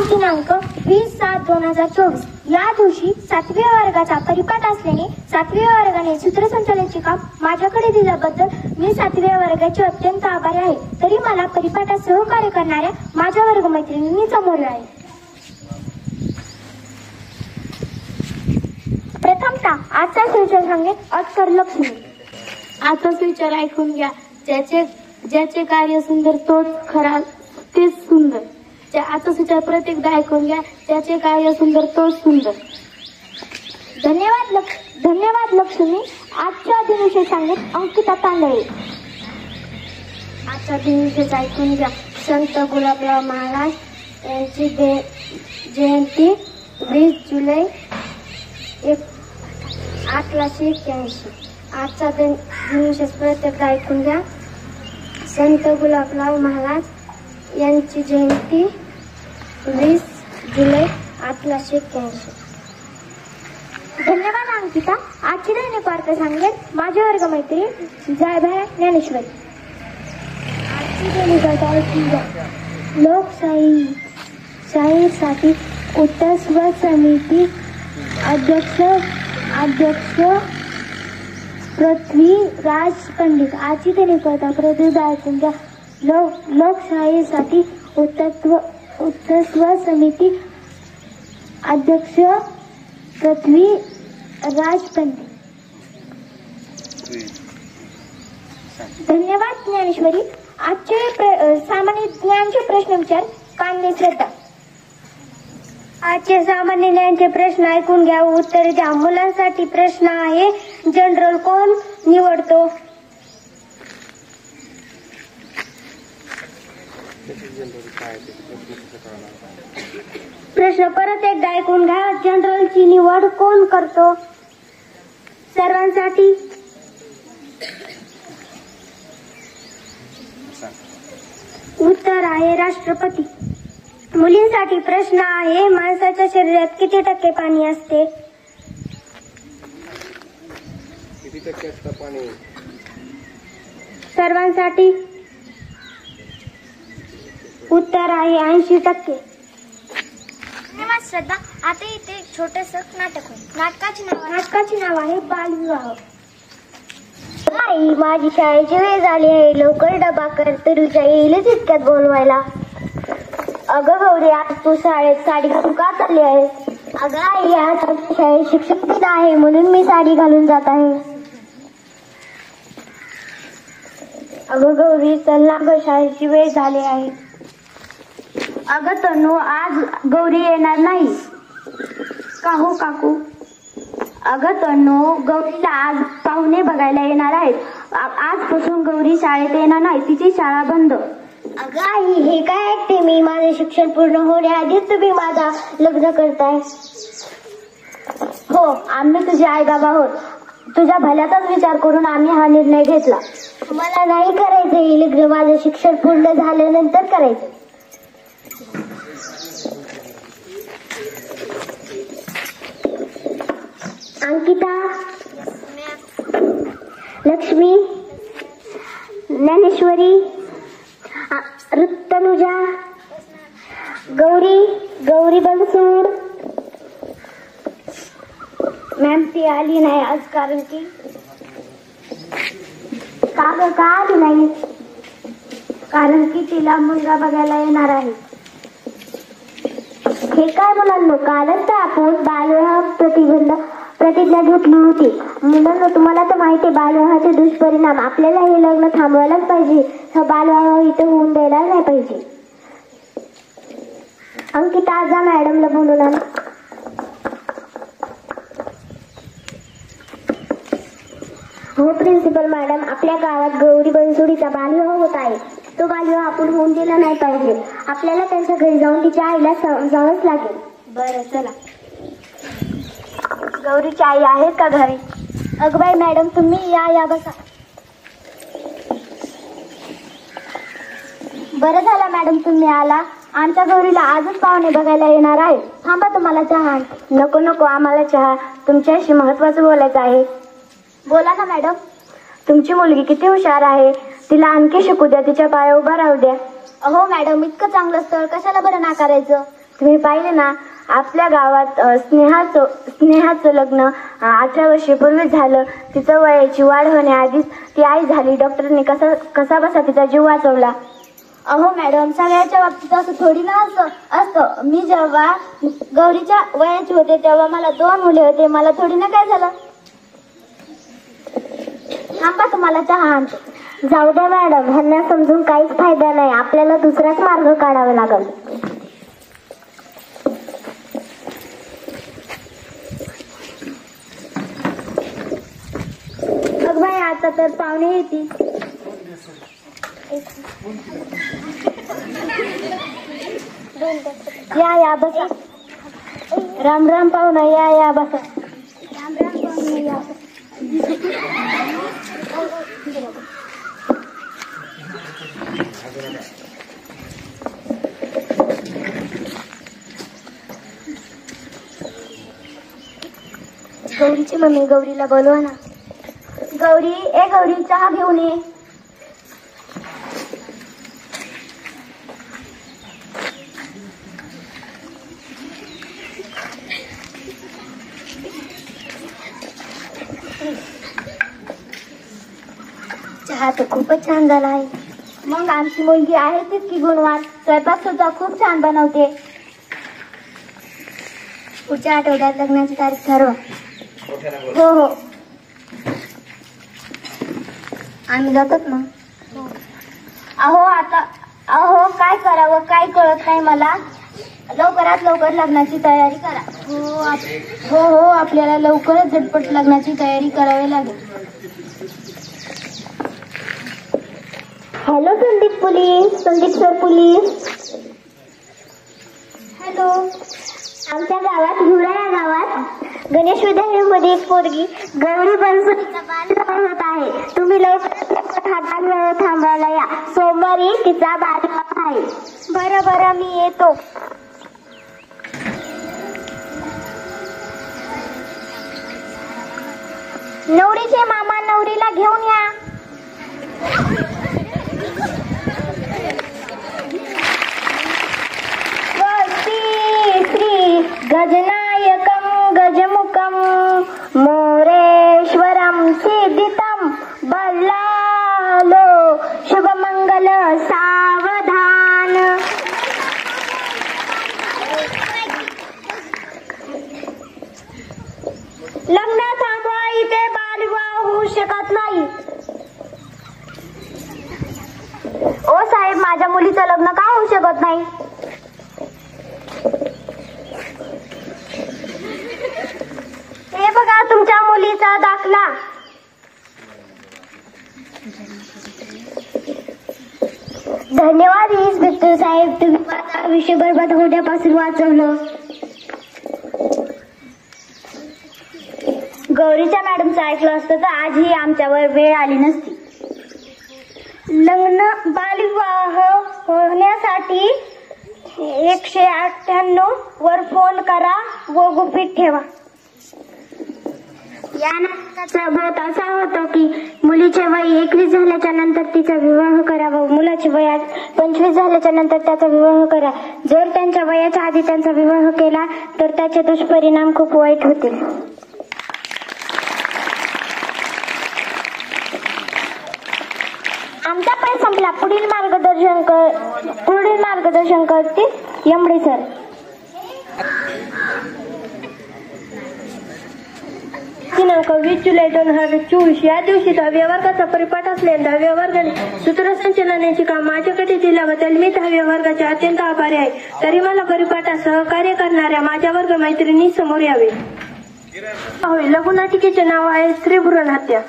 दिनांक 20/7/2024 या दिवशी 7वी वर्गाचा परिपाठ असल्याने 7वी वर्गाने सूत्रसंचालनाचे काम माझ्याकडे दिल्याबद्दल मी 7वी वर्गाचे अत्यंत आभारी आहे. तरी मला परिपाठात सहकार्य करणाऱ्या माझ्या वर्गमैत्रिणींनी समोर आहे. प्रथमतः आजचा सुविचार सांगेन अक्षर लक्ष्मी. आजचा सुविचार ऐकून घ्या. ज्याचे कार्य सुंदर तोच खरा तेच सुंदर. आजचा सुविचार प्रत्येकदा ऐकून घ्या. ज्याचे कार्य सुंदर तोच सुंदर. धन्यवाद लक्ष्मी. आजच्या दिनविषयी सांगेन अंकिता तांदळे. आजच्या दिनविषयी ऐकून घ्या. संत गुलाबराव महाराज यांची जयंती 20 जुलै 1881. आजचा दिनविषय प्रत्येकदा ऐकून घ्या. संत गुलाबराव महाराज यांची जयंती 20 जुलै 1881. धन्यवाद अंकिता. आजची दैनिक वार्ता सांगेन माझी वर्गमैत्रीण जायभाया ज्ञानेश्वरी. आजची दैनिक वार्ता ऐकून घ्या. लोकशाहीसाठी उत्तर स्व समिती अध्यक्ष पृथ्वीराज पंडित. आजची दैनिक वार्ता प्रत्येकदा ऐकून घ्या. लोकशाहीसाठी उत्तर स्व समिती अध्यक्ष पृथ्वीराज पंडित. धन्यवाद ज्ञानेश्वरी. आजचे सामान्य ज्ञानचे प्रश्न विचार कान्हे श्रद्धा. आजचे सामान्य ज्ञानचे प्रश्न ऐकून घ्या. उत्तर द्या. मुलांसाठी प्रश्न आहे. जनरल कोण निवडतो? प्रश्न परत एकदा ऐकून घ्या. जनरलची निवड कोण करतो? सर्वांसाठी उत्तर आहे राष्ट्रपती. मुलींसाठी प्रश्न आहे. माणसाच्या शरीरात किती टक्के पाणी असते? किती टक्के असतं पाणी? सर्वांसाठी उत्तर आहे 80%. धन्यवाद श्रद्धा. आता इथे छोटस नाटक होईल. नाटकाचे नाव आहे बालविवाह. आई, माझी शाळेची वेळ झाली आहे. लवकर डबा कर. तरुच्या येईलच इतक्यात बोलवायला. अगं गौरी, आज तू शाळेत साडी घालून का चालली आहेस? अगं आई, आज आमच्या शाळेत शिक्षक दिन आहे म्हणून मी साडी घालून जात आहे. अगं गौरी, चल ना गं, शाळेची वेळ झाली आहे. अगं तनू, आज गौरी येणार नाही का हो काकू? अगं तनू, गौरीला आज पाहुणे बघायला येणार आहेत. आजपासून गौरी शाळेत येणार नाही. तिची शाळा बंद. अगं आई, हे काय ऐकते मी? माझे शिक्षण पूर्ण होण्याआधीच तुम्ही माझा लग्न करताय. हो, आम्ही तुझे आई बाबा आहोत. तुझ्या भल्याचाच विचार करून आम्ही हा निर्णय घेतला. मला नाही करायचं हे लग्न. माझं शिक्षण पूर्ण झाल्यानंतर करायचं. अंकिता, लक्ष्मी, ज्ञानेश्वरी, तनुजा, गौरी बनसूड. मॅम ती आली नाही आज कारण की का आली नाही? कारण की तिला मुलगा बघायला येणार आहे. हे काय मुलांना, कालच तर आपण बालविवाह प्रतिज्ञा घेतली होती. मुलांना तुम्हाला तर माहिती आहे बालविवाहाचे दुष्परिणाम. आपल्याला हे लग्न थांबवायलाच पाहिजे. हा बालविवाह इथं होऊन द्यायला नाही पाहिजे. अंकिता, जा मॅडमला बोलून आण. हो प्रिन्सिपल मॅडम, आपल्या गावात गौरी बनसोडीचा बालविवाह होत आहे. तो बालविवाह आपण होऊन दिला नाही पाहिजे. आपल्याला त्यांच्या घरी जाऊन तिच्या आईला समजावंच लागेल. बरं, चला. गौरीची आई आहेत का घरी? अगबाई मॅडम, तुम्ही या बसा. बरं झालं मॅडम तुम्ही आला. आमच्या गौरीला आजच पाहुणे बघायला येणार आहे. थांबा, तुम्हाला चहा? नको, आम्हाला चहा. तुमच्याशी महत्वाचं बोलायचं आहे. बोला ना मॅडम. तुमची मुलगी किती हुशार आहे. तिला आणखी शिकू द्या. तिच्या पाया उभा राहू द्या. अहो मॅडम, इतकं चांगलं स्थळ कशाला बरं नाकारायचं? तुम्ही पाहिले ना, आपल्या गावात स्नेहाचं लग्न 18 वर्षापूर्वी झालं. तिचं वयाची वाढ होण्याआधीच ती आई झाली. डॉक्टरने कसा बसा तिचा जीव वाचवला. अहो मॅडम, सगळ्याच्या बाबतीत असं थोडी ना असतं. मी जेव्हा गौरीच्या वयाची होते तेव्हा मला 2 मुले होते. मला थोडी ना काय झालं. थांबा, तुम्हाला चहा आणतो. जाऊ द्या मॅडम, ह्यांना समजून काहीच फायदा नाही. आपल्याला दुसराच मार्ग काढावा लागेल. बघ बाई, आता तर पाहुणे येतील. या बसा. राम राम पाहुणा, या बसा. राम राम पाहुणे, या. गौरीची मम्मी, गौरीला बोलवा ना. गौरी चहा घेऊन ये. चहा तर खूपच छान झाला आहे. मग आमची मुलगी आहे तितकी गुणवान. स्वयंपाक सुद्धा खूप छान बनवते. पुढच्या आठवड्यात लग्नाची तारीख ठरवा. हो. आम्ही जातात ना. अहो काय करावं काय कळत नाही मला. लवकरात लवकर लग्नाची तयारी करा. हो, आपल्याला लवकरच झटपट लग्नाची तयारी करावी लागेल. Hello Sandeep sir police. Hello. आमच्या गावात हिवरा या गावात गणेश विद्यालयामध्ये एक पोरगी गौरी बनसुनीचा बालविवाह होत आहे. तुम्ही लवकर हा बालविवाह थांबवायला या. सोमवारी तिचा बालविवाह आहे. बरं मी येतो. नवरीचे मामा नवरीला घेऊन या. श्री गजनायकं गजमुखं मोरेश्वरं सिद्धितं बल्लालो शुभमंगल सावधान. लग्न थांबवा, इथे बालविवाह होऊ शकत नाही. ओ साहेब, माझ्या मुलीचं लग्न का होऊ शकत नाही? हे बघा तुमच्या मुलीचा दाखला. धन्यवाद इन्स्पेक्टर साहेब, तुम्ही माझा आयुष्य बरबाद होण्यापासून वाचवलं. गौरीच्या मॅडमचं ऐकलं असतं तर आजही आमच्यावर वेळ आली नसती. लग्न बालविवाह होण्यासाठी 198 वर फोन करा व गुपित ठेवा. या नाटकाचा बोध असा होतो की मुलीचे वय 21 झाल्याच्या नंतर तिचा विवाह करावा, मुलाचे वय 25 झाल्याच्या नंतर त्याचा विवाह करा. जर त्यांच्या वयाच्या आधी त्यांचा विवाह केला तर त्याचे दुष्परिणाम खूप वाईट होतील. आमचा पण संपला. पुढील मार्गदर्शन करतील यमडे सर. दिनांक 20 जुलै 2024 या दिवशी 10व्या वर्गाचा परिपाठ असल्याने 10व्या वर्गाने सूत्रसंचलनाचे काम माझ्याकडे दिल्याबद्दल मी 10व्या वर्गाचे अत्यंत आभारी आहे. तरी मला परिपाठात सहकार्य करणाऱ्या माझ्या वर्ग मैत्रिणी समोर यावे. लघुनाटिकेचे नाव आहे स्त्री भ्रूण हत्या.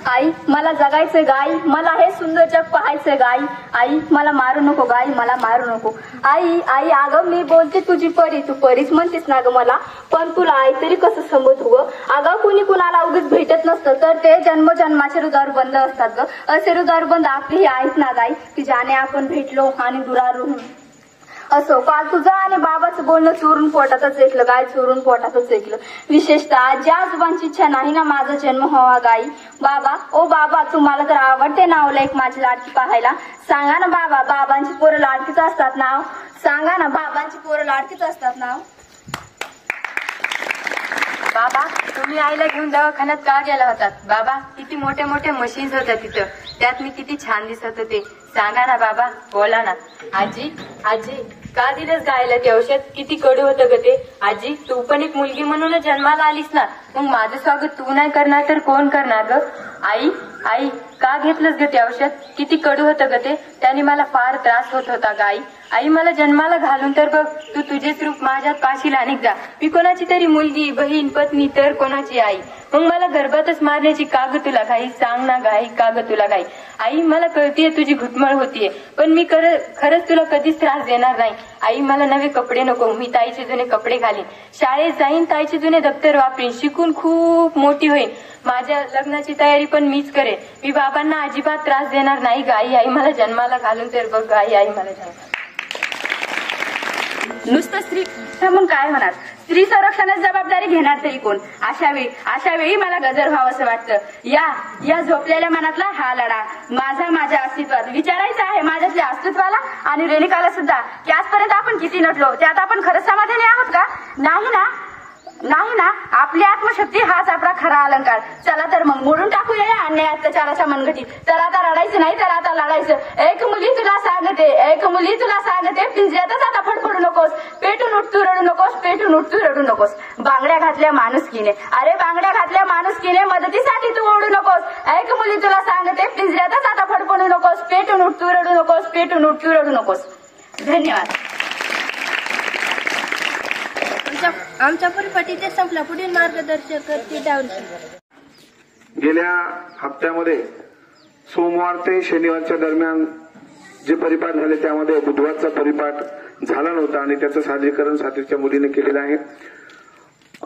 आई, मला जगायचंय गाई, मला हे सुंदर जग पाहायचंय गाई. आई, मला मारू नको गाई, मला मारू नको. आई, अगं मी बोलते तुझी परी, तू परीच म्हणतेस ना ग मला, पण तुला आई तरी कसं समजू ग? अगं कुणी कुणाला उगीच भेटत नसतं, तर ते जन्मजन्माचे हृदयावर बंद असतात ग. असे हृदयावर बंद आपली ही आहेच ना गाई, की ज्याने आपण भेटलो आणि दुरारून. असो, काल तुझं आणि बाबाचं बोलणं चोरून पोटातच ऐकलं गाय, चोरून पोटातच ऐकलं. विशेषतः आजी आजोबांची इच्छा नाही ना माझा जन्म व्हावा गाई. बाबा ओ बाबा, तुम्हाला तर आवडते नावलायक माझी लाडकी पाहायला. सांगा ना बाबा, बाबांची पोरं लाडकीच असतात नाव. सांगा ना, बाबांची पोरं लाडकीच असतात नाव. बाबा, तुम्ही आईला घेऊन दवाखान्यात का गेला होतात? बाबा, किती मोठे मोठे मशीन्स होत्या तिथं, त्यात मी किती छान दिसत होते. सांगा ना बाबा, बोला ना. आजी आजी, का दिलंस गायला ते औषध? किती कडू होतं ग ते. आजी, तू पण एक मुलगी म्हणूनच जन्माला आलीस ना, मग माझं स्वागत तू नाही करणार तर कोण करणार ग? आई आई, का घेतलंस ग ते औषध? किती कडू होतं ग ते, त्याने मला फार त्रास होत होता ग आई. आई, मला जन्माला घालून तर बघ, तू तुझेच रूप माझ्यात पाशील अनेकदा. मी कोणाची तरी मुलगी, बहीण, पत्नी तर कोणाची आई. मग मला गर्भातच मारण्याची का ग तुला घाई? सांग ना गाई, का ग तुला घाई? आई, मला कळतीये तुझी घुटमळ होतीये, पण मी खरंच तुला कधीच त्रास देणार नाही. आई, मला नवे कपडे नको, मी ताईचे जुने कपडे घालीन, शाळेत जाईन, ताईचे जुने दप्तर वापरीन, शिकून खूप मोठी होईन, माझ्या लग्नाची तयारी पण मीच करेन. मी बाबांना अजिबात त्रास देणार नाही गाई. आई, मला जन्माला घालून तर बघ गाई. आई, मला जन्माला. नुसतं स्त्री म्हणून काय होणार? स्त्री संरक्षणाची जबाबदारी घेणार तरी कोण? अशा वेळी मला गजर व्हावं असं वाटतं. या झोपलेल्या मनातला हा लढा माझ्या अस्तित्वात विचारायचा आहे, माझ्यातल्या अस्तित्वाला आणि रेणुकाला सुद्धा, की आजपर्यंत आपण किती नटलो, त्यात आपण खरंच समाधानी आहोत का? नाही ना. आपली आत्मशक्ती हाच आपला खरा अलंकार. चला तर मग मोडून टाकूया या अन्याय अत्याचाराच्या मनगटी. तर आता रडायचं नाही, तर आता लढायचं. एक मुली तुला सांगते, पिंजऱ्यातच आता फडफडू नकोस, पेटून उठतू रडू नकोस, पेटून उठतू रडू नकोस. बांगड्या घातल्या माणुसकीने मदतीसाठी तू ओढू नकोस. एक मुली तुला सांगते, पिंजऱ्यातच आता फडफडू नकोस, पेटून उठतू रडू नकोस, पेटून उठतू रडू नकोस. धन्यवाद. आमच्या परिपाटीचे संपला. पुढील मार्गदर्शक करते त्यावर. गेल्या हप्त्यामध्ये सोमवार ते शनिवारच्या दरम्यान जे परिपाठ झाले त्यामध्ये बुधवारचा परिपाठ झाला नव्हता आणि त्याचं सादरीकरण सातवीच्या मुलीने केलेलं आहे.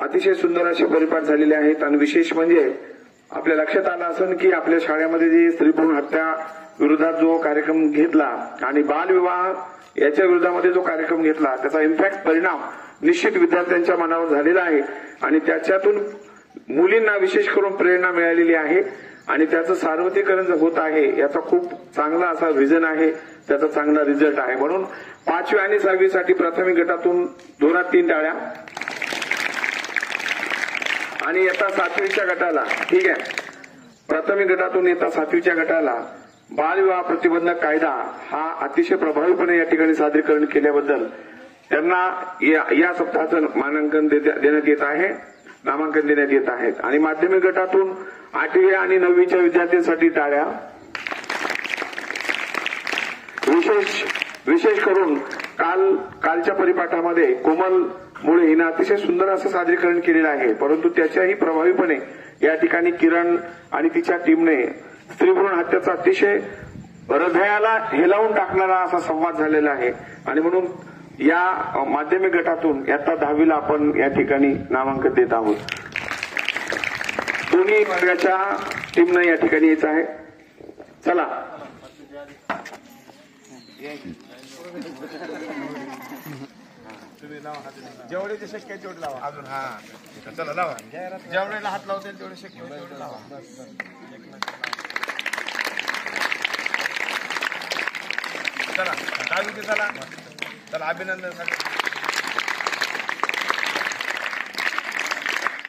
अतिशय सुंदर असे परिपाठ झालेले आहेत आणि विशेष म्हणजे आपल्या लक्षात आलं असेल की आपल्या शाळेमध्ये जी स्त्रीभ्रूण हत्या विरोधात जो कार्यक्रम घेतला आणि बालविवाह याच्या विरोधामध्ये जो कार्यक्रम घेतला त्याचा इम्पॅक्ट परिणाम निश्चित विद्यार्थ्यांच्या मनावर झालेला आहे आणि त्याच्यातून मुलींना विशेष करून प्रेरणा मिळालेली आहे आणि त्याचं सार्वत्रिकरण होत आहे. याचा खूप चांगला असा विजन आहे, त्याचा चांगला रिझल्ट आहे. म्हणून 5वी आणि 6वी साठी प्राथमिक गटातून 2-3 टाळ्या आणि येता 7वीच्या गटाला, ठीक आहे, प्राथमिक गटातून येता 7वीच्या गटाला बालविवाह प्रतिबंधक कायदा हा अतिशय प्रभावीपणे या ठिकाणी सादरीकरण केल्याबद्दल त्यांना या सप्ताहाचं नामांकन देण्यात येत आहेत. आणि माध्यमिक गटातून 8वी आणि 9वीच्या विद्यार्थ्यांसाठी टाळ्या. विशेष करून कालच्या परिपाठामध्ये कोमल मुळे हिनं अतिशय सुंदर असं सादरीकरण केलेलं आहे, परंतु त्याच्याही प्रभावीपणे या ठिकाणी किरण आणि तिच्या टीमने स्त्रीभ्रूण हत्याचा अतिशय हृदयाला हेलावून टाकणारा असा संवाद झालेला आहे आणि म्हणून या माध्यमिक गटातून इयत्ता 10वीला आपण या ठिकाणी नामांकन देत आहोत. दोन्ही वर्गाच्या टीमनं या ठिकाणी यायचं आहे. चला जेवढे ते शक्य आहे तेवढे लावा. अजून चला लावा. जेवढ्याला हात लावता येईल तेवढे शक्य होईल तेवढे लावा. चला 10वी चला अभिनंदन.